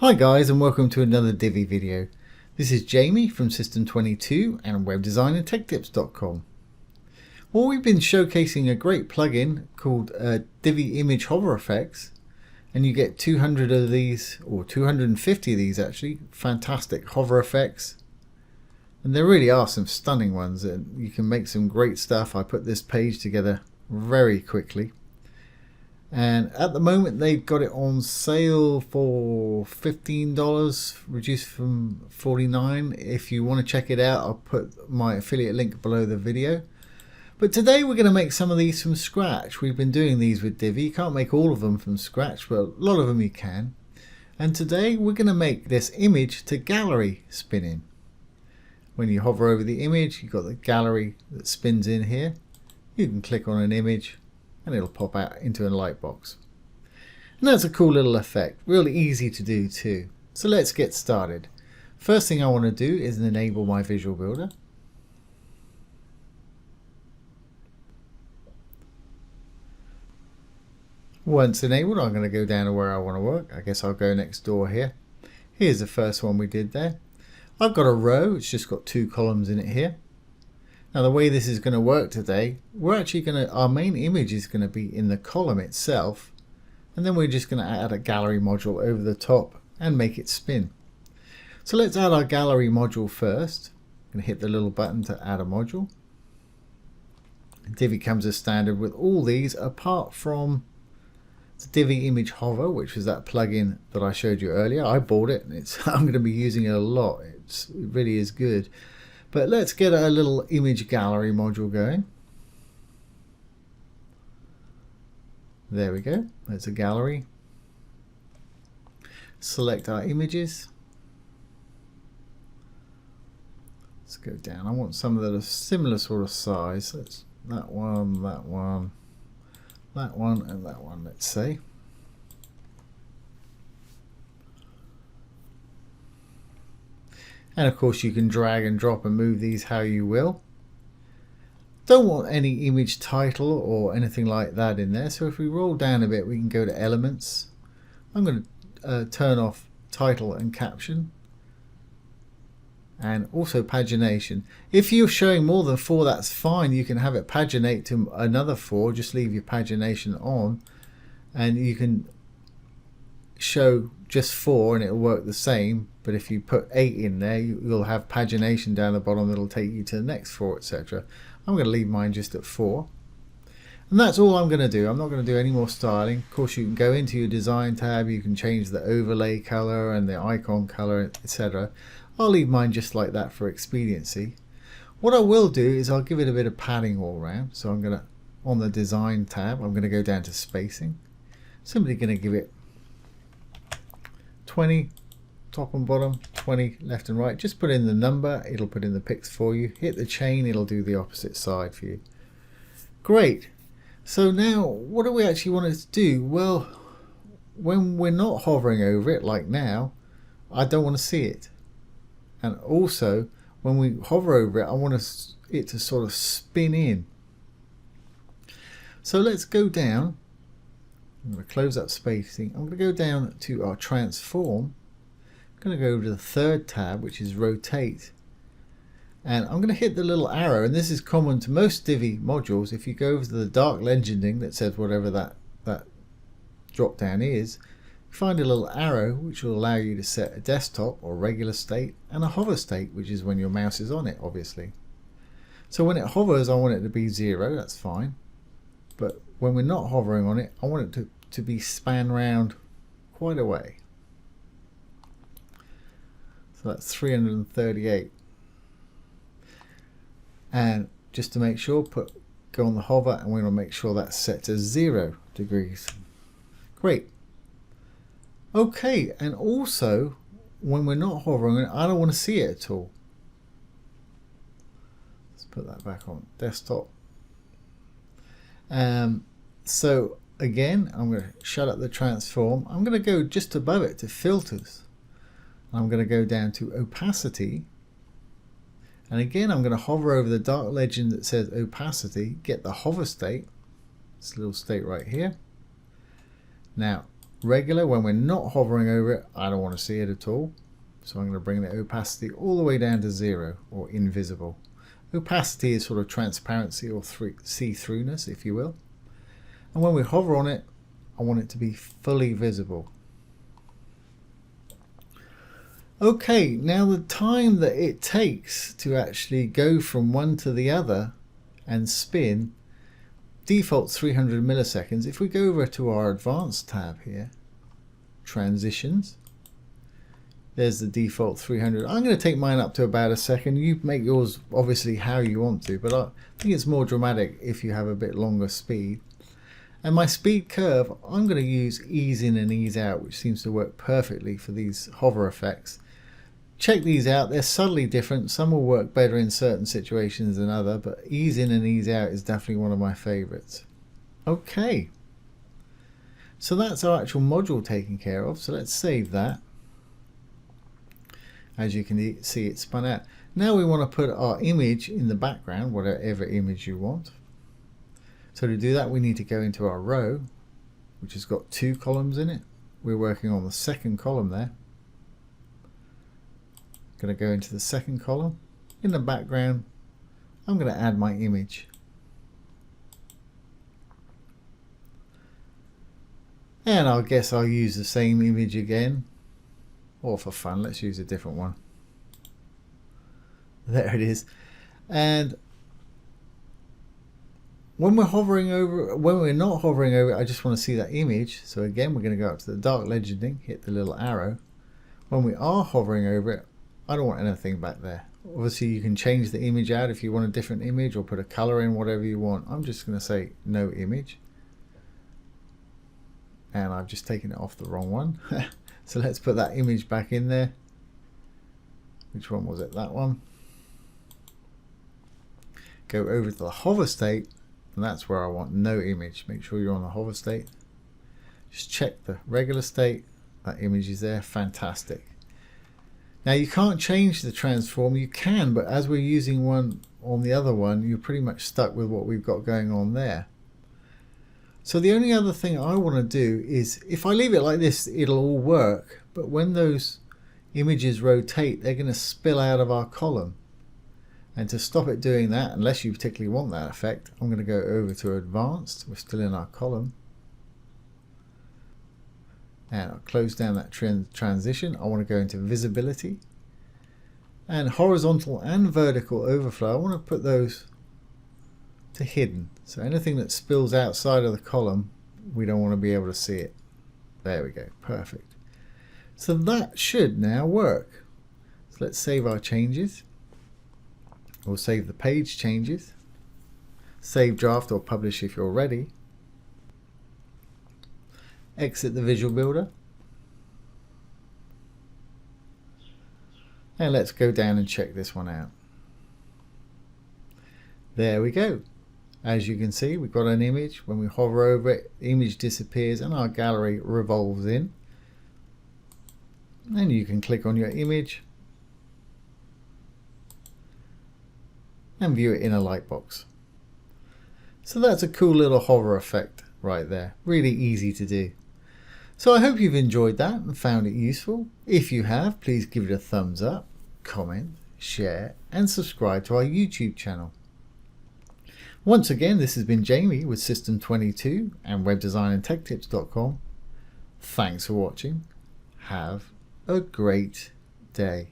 Hi guys, and welcome to another Divi video. This is Jamie from System22 and webdesignandtechtips.com. Well, we've been showcasing a great plugin called Divi Image Hover Effects, and you get 200 of these, or 250 of these actually, fantastic hover effects. And there really are some stunning ones, and you can make some great stuff. I put this page together very quickly. And at the moment they've got it on sale for $15, reduced from $49. If you want to check it out, I'll put my affiliate link below the video. But today we're going to make some of these from scratch. We've been doing these with Divi. You can't make all of them from scratch, but a lot of them you can. And today we're going to make this image to gallery spinning. When you hover over the image, you've got the gallery that spins in here. You can click on an image and it'll pop out into a light box. And that's a cool little effect, really easy to do too. So let's get started. First thing I want to do is enable my visual builder. Once enabled, I'm going to go down to where I want to work. I guess I'll go next door here. Here's the first one we did there. I've got a row, it's just got 2 columns in it here. Now the way this is going to work today, we're actually going to, our main image is going to be in the column itself, and then we're just going to add a gallery module over the top and make it spin. So let's add our gallery module first. I'm going to hit the little button to add a module. Divi comes as standard with all these apart from the Divi Image Hover, which was that plugin that I showed you earlier. I bought it and I'm going to be using it a lot. It really is good. But let's get a little image gallery module going. There we go. There's a gallery. Select our images. Let's go down. I want some that are similar sort of size. Let's that one, that one, that one, and that one, let's say. And of course you can drag and drop and move these how you will. Don't want any image title or anything like that in there. So if we roll down a bit, we can go to elements. I'm going to turn off title and caption. And also pagination. If you're showing more than 4, that's fine. You can have it paginate to another 4. Just leave your pagination on. And you can show just 4 and it'll work the same. But if you put 8 in there, you'll have pagination down the bottom that'll take you to the next 4, etc. I'm going to leave mine just at 4. And that's all I'm going to do. I'm not going to do any more styling. Of course, you can go into your design tab, you can change the overlay color and the icon color, etc. I'll leave mine just like that for expediency. What I will do is I'll give it a bit of padding all around. So I'm going to, on the design tab, I'm going to go down to spacing. Simply going to give it 20 top and bottom, 20 left and right. Just put in the number, it'll put in the pix for you. Hit the chain, it'll do the opposite side for you. Great. So now what do we actually want it to do? Well, when we're not hovering over it like now, I don't want to see it. And also when we hover over it, I want it to sort of spin in. So let's go down. I'm going to close up spacing. I'm going to go down to our transform. I'm going to go over to the third tab, which is rotate, and I'm going to hit the little arrow, and this is common to most Divi modules. If you go over to the dark legending that says whatever that drop down is, find a little arrow which will allow you to set a desktop or regular state and a hover state, which is when your mouse is on it, obviously. So when it hovers, I want it to be 0, that's fine, but when we're not hovering on it, I want it to be span round quite a way. So that's 338. And just to make sure, go on the hover, and we're going to make sure that's set to 0 degrees. Great. Okay, and also when we're not hovering, I don't want to see it at all. Let's put that back on desktop. So again, I'm going to shut up the transform. I'm going to go just above it to filters. I'm going to go down to opacity, and again I'm going to hover over the dark legend that says opacity, get the hover state, this little state right here. Now regular. When we're not hovering over it, I don't want to see it at all. So I'm going to bring the opacity all the way down to 0, or invisible. Opacity is sort of transparency or see-throughness, if you will. And when we hover on it, I want it to be fully visible. Okay, now the time that it takes to actually go from one to the other and spin, default's 300 milliseconds. If we go over to our advanced tab here, transitions, there's the default 300. I'm going to take mine up to about a second. You make yours obviously how you want to, but I think it's more dramatic if you have a bit longer speed. And my speed curve, I'm going to use ease in and ease out, which seems to work perfectly for these hover effects. Check these out. They're subtly different. Some will work better in certain situations than other, but ease in and ease out is definitely one of my favorites. Okay. So that's our actual module taken care of. So let's save that. As you can see, it spun out. Now we want to put our image in the background, whatever image you want. So to do that, we need to go into our row, which has got 2 columns in it. We're working on the second column there. Going to go into the second column. In the background, I'm going to add my image. And I guess I'll use the same image again. Or for fun, let's use a different one. There it is. And when we're hovering over, when we're not hovering over it, I just want to see that image. So again, we're going to go up to the dark legending, hit the little arrow. When we are hovering over it, I don't want anything back there. Obviously, you can change the image out if you want a different image, or put a color in, whatever you want. I'm just going to say no image. And I've just taken it off the wrong one. So let's put that image back in there. Which one was it? That one. Go over to the hover state, and that's where I want no image. Make sure you're on the hover state. Just check the regular state. That image is there. Fantastic. Now you can't change the transform. You can, but as we're using one on the other one, you're pretty much stuck with what we've got going on there. So the only other thing I want to do is, if I leave it like this, it'll all work. But when those images rotate, they're going to spill out of our column. And to stop it doing that, unless you particularly want that effect, I'm going to go over to Advanced. We're still in our column. And I'll close down that transition. I want to go into Visibility. And Horizontal and Vertical Overflow, I want to put those to hidden. So anything that spills outside of the column, we don't want to be able to see it. There we go, perfect. So that should now work. So let's save our changes. We'll save the page changes. Save draft or publish if you're ready. Exit the Visual Builder. And let's go down and check this one out. There we go. As you can see, we've got an image. When we hover over it, the image disappears and our gallery revolves in. And you can click on your image and view it in a lightbox. So that's a cool little hover effect right there. Really easy to do. So I hope you've enjoyed that and found it useful. If you have, please give it a thumbs up, comment, share, and subscribe to our YouTube channel. Once again, this has been Jamie with System 22 and webdesignandtechtips.com. Thanks for watching. Have a great day.